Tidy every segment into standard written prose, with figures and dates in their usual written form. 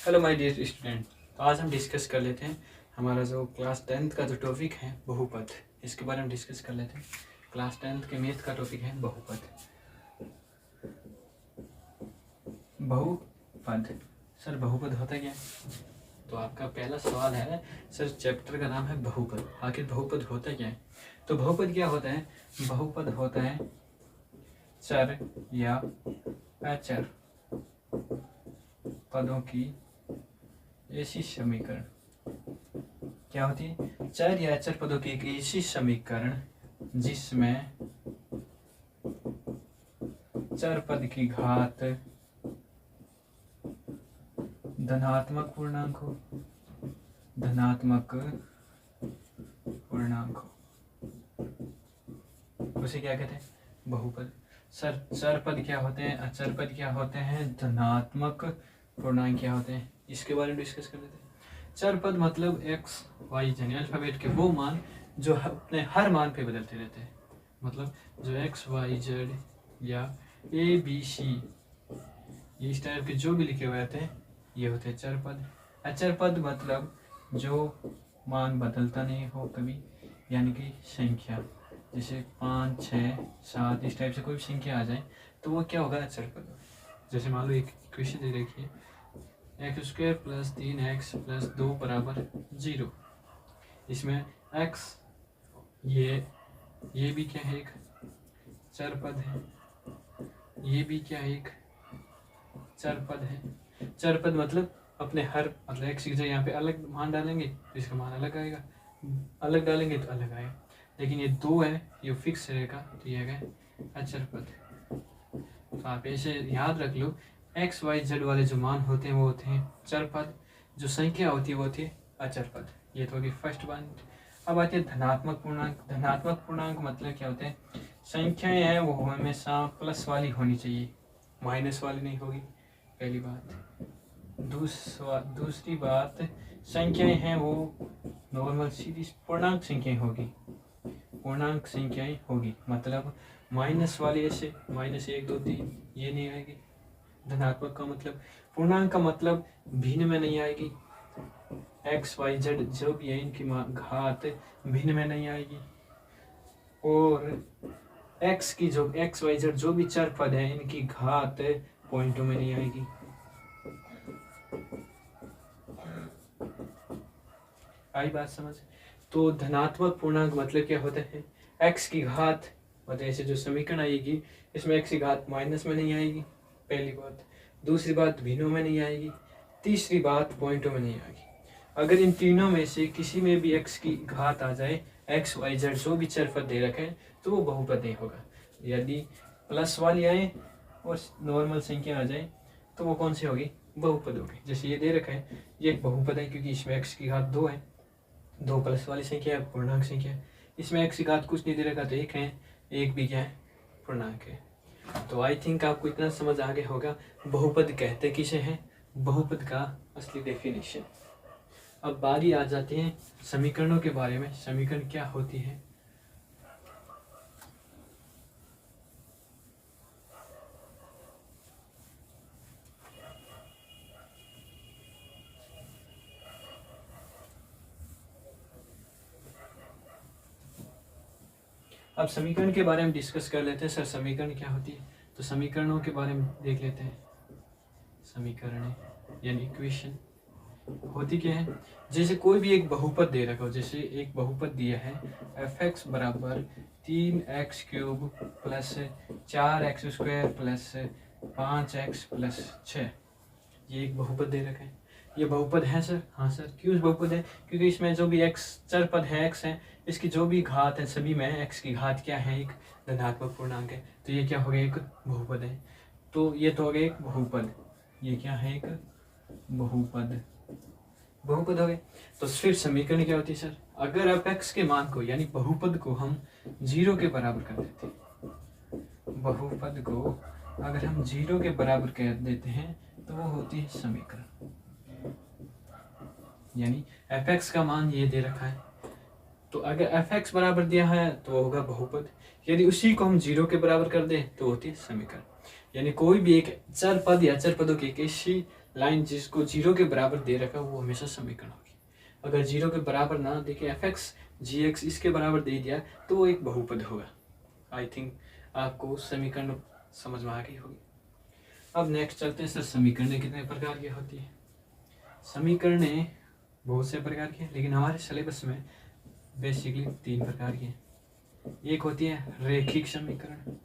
Hello my dear student. तो आज हम डिस्कस कर लेते हैं हमारा जो क्लास 10th का जो टॉपिक है बहुपद, इसके बारे में डिस्कस कर लेते हैं। क्लास 10th के मैथ का टॉपिक है बहुपद। बहुपद सर, बहुपद होता क्या है? तो आपका पहला सवाल है सर, चैप्टर का नाम है बहुपद, आखिर बहुपद होता क्या है? तो बहुपद क्या होता है? बहुपद होता है चर या अचर पदों की ऐसी समीकरण। क्या होती है? चर या अचर पदों की एक ऐसी समीकरण जिसमें चर पद की घात धनात्मक पूर्णांक हो, धनात्मक पूर्णांक हो, उसे क्या कहते हैं? बहुपद। सर, चर पद क्या होते हैं, अचर पद क्या होते हैं, धनात्मक पूर्णांक क्या होते हैं, इसके बारे में डिस्कस कर लेते हैं। चर पद मतलब एक्स वाई यानी अल्फाबेट के वो मान जो अपने हर मान पे बदलते रहते हैं, मतलब जो एक्स वाई जेड या ए बी सी इस टाइप के जो भी लिखे हुए रहते हैं ये होते हैं चर पद। अचर पद मतलब जो मान बदलता नहीं हो कभी, यानी कि संख्या, जैसे 5, 6, 7 इस टाइप से कोई भी संख्या आ जाए तो वो क्या होगा? अचर पद। जैसे मान लो एक इक्वेशन दे रखी है, x² + 3x + 2 = 0। इसमें x ये भी क्या है? एक चर पद है। ये भी क्या है? एक चर पद है। चर पद मतलब अपने हर मतलब x की जगह यहाँ पे अलग मान डालेंगे तो इसका मान अलग आएगा, अलग डालेंगे तो अलग आएगा। लेकिन ये 2 है, ये फिक्स रहेगा, तो ये है अचर पद। तो आप ऐसे याद रख लो, एक्स वाई जेड वाले जो मान होते हैं वो होते हैं चर पद, जो संख्या होती है वो होती है अचर पद। ये तो होगी फर्स्ट पॉइंट। अब आती है धनात्मक पूर्णांक। धनात्मक पूर्णांक मतलब क्या होते हैं? संख्याएं हैं वो हमेशा प्लस वाली होनी चाहिए, माइनस वाली नहीं होगी, पहली बात। दूसरी बात, संख्याएं हैं वो नॉर्मल सीधी पूर्णांक संख्याएं होगी, पूर्णांक संख्याएं होगी, मतलब माइनस वाली ऐसे -1, 2, 3 ये नहीं आएगी। धनात्मक का मतलब, पूर्णांक का मतलब भिन्न में नहीं आएगी। एक्स वाई जेड जो भी है इनकी घात भिन्न में नहीं आएगी। और एक्स की जो एक्स वाई जेड जो भी चर पद है इनकी घात पॉइंटों में नहीं आएगी। आई बात समझ? तो धनात्मक पूर्णांक मतलब क्या होता है? एक्स की घात मतलब ऐसे जो समीकरण आएगी इसमें एक्स की घात माइनस में नहीं आएगी, पहली बात। दूसरी बात भिन्नों में नहीं आएगी। तीसरी बात पॉइंटों में नहीं आएगी। अगर इन तीनों में से किसी में भी एक्स की घात आ जाए, एक्स वाई जेड जो भी चर पद दे रखे हैं, तो वो बहुपद नहीं होगा। यदि प्लस वाली आए और नॉर्मल संख्या आ जाए तो वो कौन सी होगी? बहुपद होगी। जैसे ये दे रखा है, ये एक बहुपद है क्योंकि इसमें एक्स की घात 2 है, 2 प्लस वाली संख्या है, पूर्णांक संख्या है। इसमें एक्स की घात कुछ नहीं दे रखा तो 1 है, 1 भी क्या है? पूर्णांक है। तो आई थिंक आपको इतना समझ आ गया होगा बहुपद कहते किसे हैं, बहुपद का असली डेफिनेशन। अब बारी आ जाती है समीकरणों के बारे में। समीकरण क्या होती है? अब समीकरण के बारे में डिस्कस कर लेते हैं। सर, समीकरण क्या होती है? तो समीकरणों के बारे में देख लेते हैं। समीकरण यानी इक्वेशन होती क्या है? जैसे कोई भी एक बहुपद दे रखा हो, जैसे एक बहुपद दिया है f(x) = 3x³ + 4x² + 5x + 6, ये एक बहुपद दे रखा है। ये बहुपद है सर? हाँ सर। क्यों बहुपद है? क्योंकि इसमें जो भी x चर पद है x है, इसकी जो भी घात है सभी में x की घात क्या है? एक धनात्मक पूर्णांक है। तो ये क्या हो गया? एक बहुपद है। तो ये तो हो गया एक बहुपद। ये क्या है? एक बहुपद। बहुपद हो गए। तो फिर समीकरण क्या होती है सर? अगर आप x के मान को यानी बहुपद को हम 0 के बराबर कर देते हैं, बहुपद को अगर हम 0 के बराबर कर देते हैं तो वो होती है समीकरण। यानी f(x) का मान ये दे रखा है, तो अगर f(x) बराबर दिया है तो वो होगा बहुपद। यदि उसी को हम 0 के बराबर कर दें तो होती है समीकरण। यानी कोई भी एक चर पद या चर पदों की एक ऐसी लाइन जिसको 0 के बराबर दे रखा है वो हमेशा समीकरण होगी। अगर 0 के बराबर ना देखे एफ एक्स जी एक्स इसके बराबर दे दिया तो वो एक बहुपद होगा। आई थिंक आपको समीकरण समझ में आ गई होगी। अब नेक्स्ट चलते हैं सर, समीकरणें कितने प्रकार की होती है। समीकरणें बहुत से प्रकार की हैं, लेकिन हमारे सिलेबस में बेसिकली 3 प्रकार की हैं। एक होती है रैखिक समीकरण,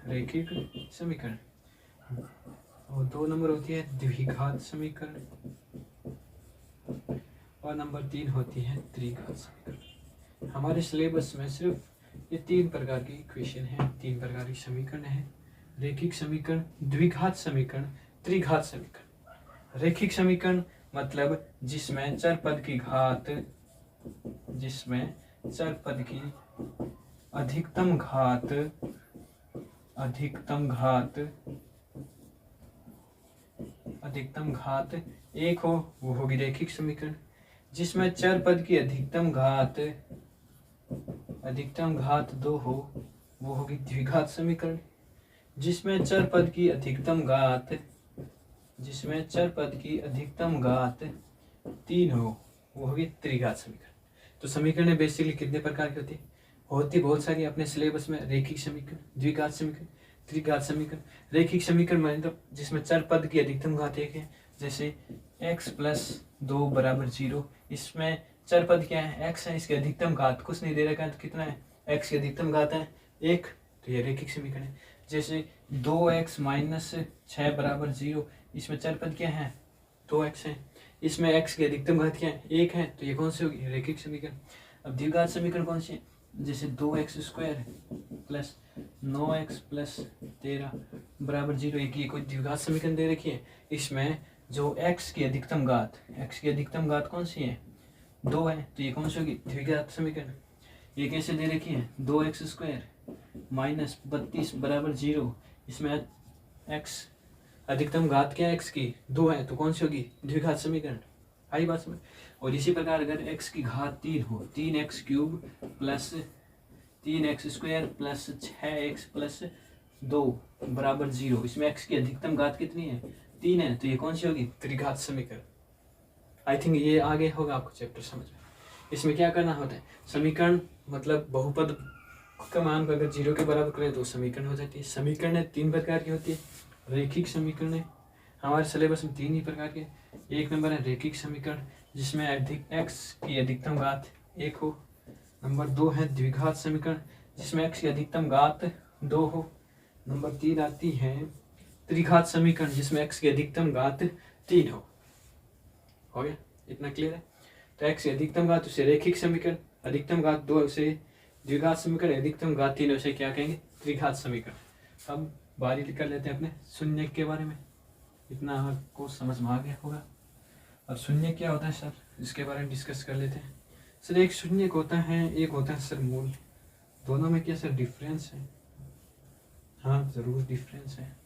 रैखिक समीकरण, और 2 नंबर होती है द्विघात समीकरण, और नंबर 3 होती है त्रिघात समीकरण। हमारे सिलेबस में सिर्फ ये 3 प्रकार की इक्वेशन है, 3 प्रकार की समीकरण है, रैखिक समीकरण, द्विघात समीकरण, त्रिघात समीकरण। रैखिक समीकरण मतलब जिसमें चर पद की घात, जिसमें चर पद की अधिकतम घात, अधिकतम घात 1 हो वो होगी रैखिक समीकरण। जिसमें चर पद की अधिकतम घात 2 हो वो होगी द्विघात समीकरण। जिसमें चर पद की अधिकतम घात 3 हो वो होगी त्रिघात समीकरण। तो समीकरण बेसिकली कितने प्रकार की होती बहुत सारी अपने सिलेबस में। रैखिक समीकरण, द्विघात समीकरण, त्रिघात समीकरण। रैखिक समीकरण मतलब जिसमें चर पद की अधिकतम घात 1 है, जैसे x + 2 = 0। इसमें चर पद क्या है, x है, इसकी अधिकतम घात कुछ नहीं दे रखा है, तो कितना है, x की अधिकतम घात है 1, तो ये रैखिक समीकरण है। जैसे 2x - 6 = 0, इसमें चर पद क्या है, 2x है, इसमें x की अधिकतम घात क्या है, 1 है, तो ये कौन सी होगी, रैखिक समीकरण। अब द्विघात समीकरण कौन सी है, जैसे 2x² + 9x + 13 = 0, एक ये कोई द्विघात समीकरण दे रखी है। इसमें जो x की अधिकतम घात कौन सी है, 2 है, तो ये कौन सी होगी, द्विघात समीकरण। ये कैसे दे रखी है, 2x² - 32 = 0, इसमें x अधिकतम घात क्या है, x की 2 है, तो कौन सी होगी, द्विघात समीकरण। आई बात समझ। और इसी प्रकार अगर x की घात 3 हो, 3x³ + 3x² + 6x + 2 = 0, इसमें x की अधिकतम घात कितनी है, 3 है, तो ये कौन सी होगी, त्रिघात समीकरण। आई थिंक ये आगे होगा आपको चैप्टर समझ में। इसमें क्या करना होता है, समीकरण मतलब बहुपद का मान को अगर 0 के बराबर करें तो समीकरण हो जाती है। समीकरण 3 प्रकार की होती है। रैखिक समीकरण हमारे सिलेबस में 3 ही प्रकार के। एक नंबर है रैखिक समीकरण जिसमें x की अधिकतम घात 1 हो। नंबर 2 है द्विघात समीकरण जिसमें x की अधिकतम घात 2 हो। नंबर 3 आती है त्रिघात समीकरण जिसमें x की अधिकतम घात 3 हो गया, इतना क्लियर है। तो x की अधिकतम घात उसे रैखिक समीकरण, अधिकतम घात 2 उसे द्विघात समीकरण, अधिकतम घात 3 उसे क्या कहेंगे, त्रिघात समीकरण। अब बारी कर लेते हैं अपने शून्यक के बारे में। इतना आपको समझ में आ गया होगा। अब शून्यक क्या होता है सर, इसके बारे में डिस्कस कर लेते हैं। सर एक शून्यक होता है, एक होता है सर मूल। दोनों में क्या सर डिफरेंस है? हाँ जरूर डिफरेंस है।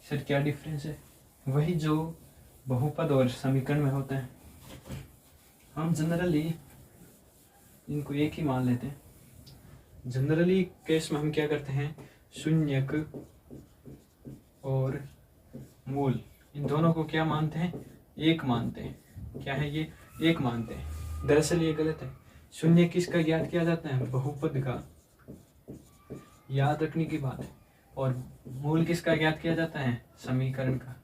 सर क्या डिफरेंस है? वही जो बहुपद और समीकरण में होता है। हम जनरली इनको एक ही मान लेते हैं। जनरली केस में हम क्या करते हैं, शून्यक और मूल इन दोनों को क्या मानते हैं, एक मानते हैं। क्या है ये, एक मानते हैं। दरअसल ये गलत है। शून्य किसका ज्ञात किया जाता है, बहुपद का, याद रखने की बात है। और मूल किसका ज्ञात किया जाता है, समीकरण का।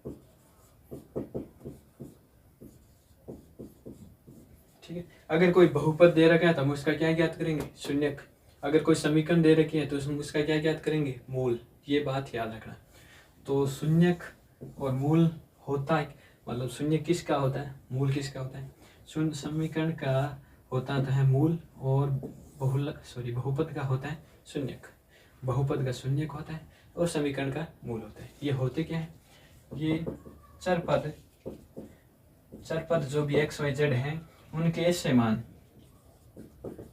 ठीक है, अगर कोई बहुपद दे रखा है तो हम उसका क्या ज्ञात करेंगे, शून्यक। अगर कोई समीकरण दे रखी है तो उसका क्या ज्ञात करेंगे, मूल। ये बात याद रखना। तो शून्यक और मूल होता है, मतलब शून्य किसका होता है, मूल किसका होता है। शून्य समीकरण का होता है मूल और बहुपद का होता है शून्यक। बहुपद का शून्यक होता है और समीकरण का मूल होता है। ये होते क्या है, ये चर पद जो भी x y z हैं उनके ऐसे मान,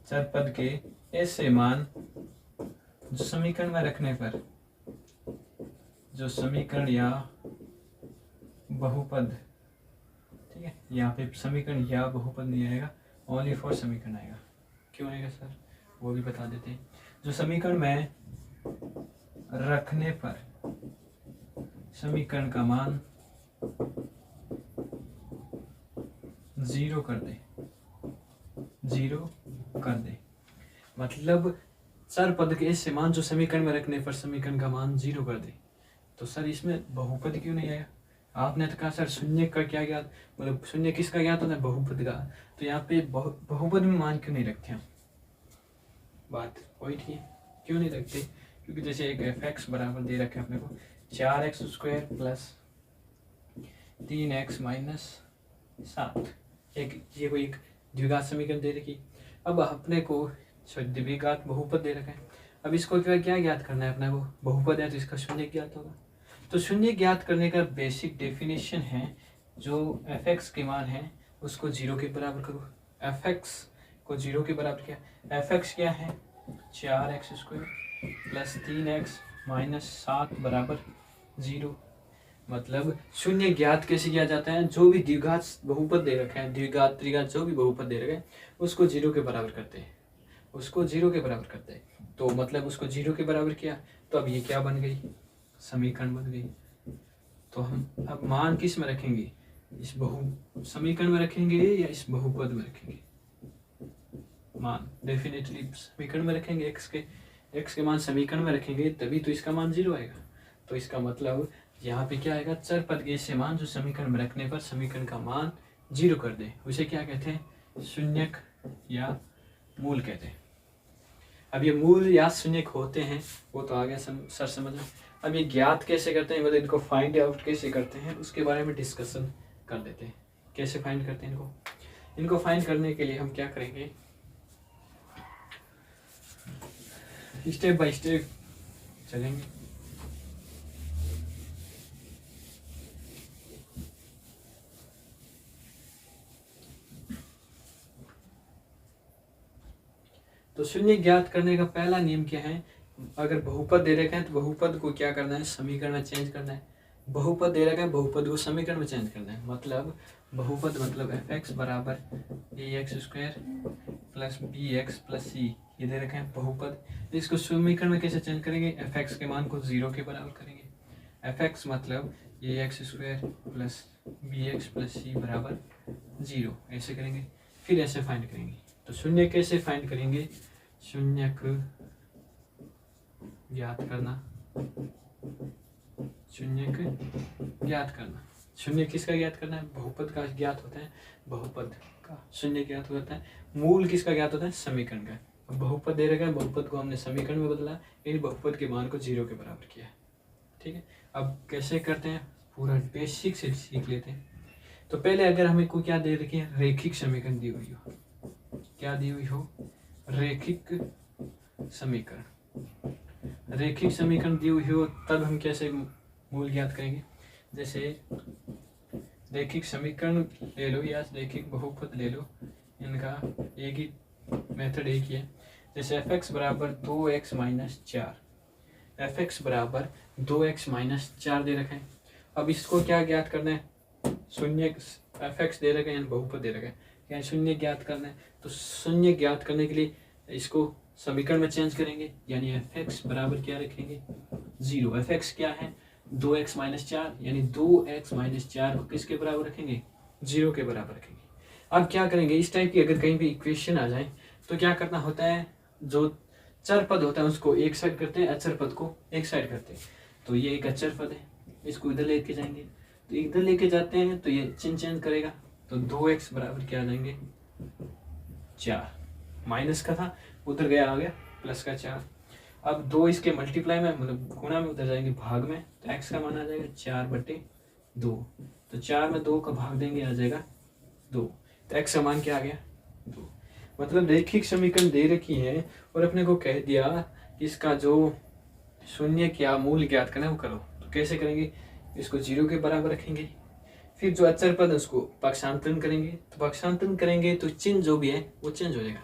चर पद के ऐसे मान जो समीकरण में रखने पर, जो समीकरण या बहुपद, ठीक है, यहाँ पे समीकरण या बहुपद नहीं आएगा, ओनली फॉर समीकरण आएगा। क्यों आएगा सर, वो भी बता देते हैं। जो समीकरण में रखने पर समीकरण का मान जीरो कर दे, जीरो कर दे, मतलब चर पद के ऐसे मान जो समीकरण में रखने पर समीकरण का मान जीरो कर दे। तो सर इसमें बहुपद क्यों नहीं आया? आपने तो कहा सर शून्य का क्या ज्ञात, मतलब शून्य किसका ज्ञात होता है? बहुपद का। तो यहाँ पे बहुपद में मान क्यों नहीं रखते हम? बात वही थी, क्यों नहीं रखते? क्योंकि जैसे एक fx बराबर दे रखे अपने को 4x² प्लस 3x माइनस 7, एक ये कोई एक द्विघात समीकरण दे रखी। अब अपने को द्विघात बहुपद दे रखा है। अब इसको क्या ज्ञात करना है अपने को? बहुपद है तो इसका शून्य ज्ञात होगा। तो शून्य ज्ञात करने का बेसिक डेफिनेशन है, जो fx के मान है उसको जीरो के बराबर करो। fx को जीरो के बराबर किया, fx क्या है? 4x² प्लस 3x माइनस 7 बराबर जीरो। मतलब शून्य ज्ञात कैसे किया जाता है? जो भी द्विघात बहुपद दे रखे हैं, द्विघात त्रिघात जो भी बहुपद दे रखे हैं उसको जीरो के बराबर करते हैं, उसको जीरो के बराबर करते हैं। तो मतलब उसको जीरो के बराबर किया तो अब ये क्या बन गई? समीकरण बन गई। तो हम अब मान किस में रखेंगे? इस समीकरण में रखेंगे या इस बहुपद में रखेंगे? मान डेफिनेटली समीकरण में रखेंगे। x के मान समीकरण में रखेंगे तभी तो इसका मान जीरो आएगा। तो इसका मतलब यहाँ पे क्या आएगा? चर पद के ऐसे मान जो समीकरण में रखने पर समीकरण का मान जीरो कर दे, उसे क्या कहते हैं? शून्यक या मूल कहते हैं। अब ये मूल या शून्यक होते हैं वो तो आ गया सर समझ में। अब ये ज्ञात कैसे करते हैं, मतलब इनको फाइंड आउट कैसे करते हैं उसके बारे में डिस्कशन कर लेते हैं। कैसे फाइंड करते हैं इनको फाइंड करने के लिए हम क्या करेंगे, स्टेप बाय स्टेप चलेंगे। तो शून्य ज्ञात करने का पहला नियम क्या है? अगर बहुपद दे रखे हैं तो बहुपद को क्या करना है? समीकरण में चेंज करना है। बहुपद दे रखा है, बहुपद को समीकरण में चेंज करना है। मतलब बहुपद मतलब fx बराबर ax² plus bx plus c, ये दे रखे हैं बहुपद। इसको समीकरण में कैसे चेंज करेंगे? fx के मान को जीरो के बराबर करेंगे। fx मतलब ax² plus bx plus c बराबर जीरो, ऐसे करेंगे। फिर ऐसे फाइंड करेंगे। तो शून्य कैसे फाइंड करेंगे? शून्यक ज्ञात करना, शून्यक ज्ञात करना। शून्य किसका ज्ञात करना है? बहुपद का ज्ञात होता है, बहुपद का शून्य ज्ञात होता है। मूल किसका ज्ञात होता है? समीकरण का। बहुपद दे रखा है, बहुपद को हमने समीकरण में बदला, यानी बहुपद के मान को जीरो के बराबर किया। ठीक है, अब कैसे करते हैं पूरा बेसिक से सीख लेते हैं। तो पहले अगर हमें को क्या दे रखी है? रेखिक समीकरण दी हुई हो। क्या दी हुई हो? रेखिक समीकरण। रेखिक समीकरण दी हुई हो तब हम कैसे मूल ज्ञात करेंगे? जैसे रेखिक समीकरण ले लो या रेखिक बहुपद ले लो, इनका एक ही मेथड एक ही है। जैसे fx बराबर 2x माइनस 4, fx बराबर 2x माइनस 4 दे रखे हैं। अब इसको क्या ज्ञात करना है? शून्य fx दे रखे हैं यानी बहुपद दे रखे हैं, यानी शून्य ज्ञात करना है। तो शून्य ज्ञात करने के लिए इसको समीकरण में चेंज करेंगे, यानी fx बराबर क्या रखेंगे? जीरो। fx क्या है? 2x माइनस 4, यानी 2x माइनस 4 को किसके बराबर रखेंगे? जीरो के बराबर रखेंगे। अब क्या करेंगे? इस टाइप की अगर कहीं भी इक्वेशन आ जाए तो क्या करना होता है? जो चर पद होता है उसको एक साइड करते हैं, अचर पद को एक साइड करते हैं। तो ये एक अचर पद है, इसको इधर लेके जाएंगे, तो इधर लेके जाते हैं तो ये चिन्ह चेंज करेगा। तो 2x बराबर क्या आ जाएंगे? 4। माइनस का था उधर गया, आ गया प्लस का 4। अब 2 इसके मल्टीप्लाई में मतलब गुणा में उधर जाएंगे भाग में, तो x का मान आ जाएगा 4/2। तो 4 में 2 का भाग देंगे, आ जाएगा 2। तो x का मान क्या आ गया? 2। मतलब रेखिक समीकरण दे रखी है और अपने को कह दिया कि इसका जो शून्य क्या मूल ज्ञात करना है वो करो। तो कैसे करेंगे? इसको जीरो के बराबर रखेंगे, फिर जो अचर पद उसको पक्षांतरण करेंगे। तो पक्षांतरण करेंगे तो चिन्ह जो भी है वो चेंज हो जाएगा,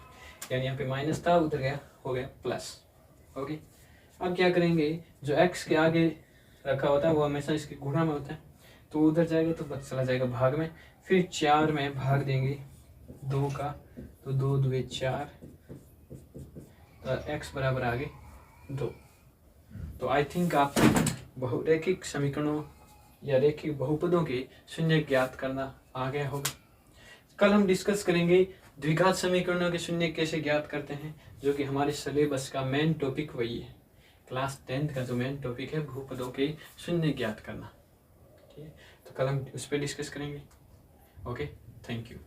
यानी यहाँ पे माइनस था उधर गया हो गया प्लस। ओके, अब क्या करेंगे? जो x के आगे रखा होता है वो हमेशा इसके गुणा में होता है, तो उधर जाएगा तो बस चला जाएगा भाग में। फिर 4 में भाग देंगे 2 का, तो 2 2 4, तो x बराबर आगे 2। तो आई थिंक आप बहुरेखिक समीकरणों या रेखिक बहुपदों के शून्य ज्ञात करना आ गया होगा। कल हम डिस्कस करेंगे द्विघात समीकरणों के शून्य कैसे ज्ञात करते हैं, जो कि हमारे सिलेबस का मेन टॉपिक वही है। क्लास 10th का जो मेन टॉपिक है बहुपदों के शून्य ज्ञात करना। ठीक है, तो कल हम उस पर डिस्कस करेंगे। Okay, thank you.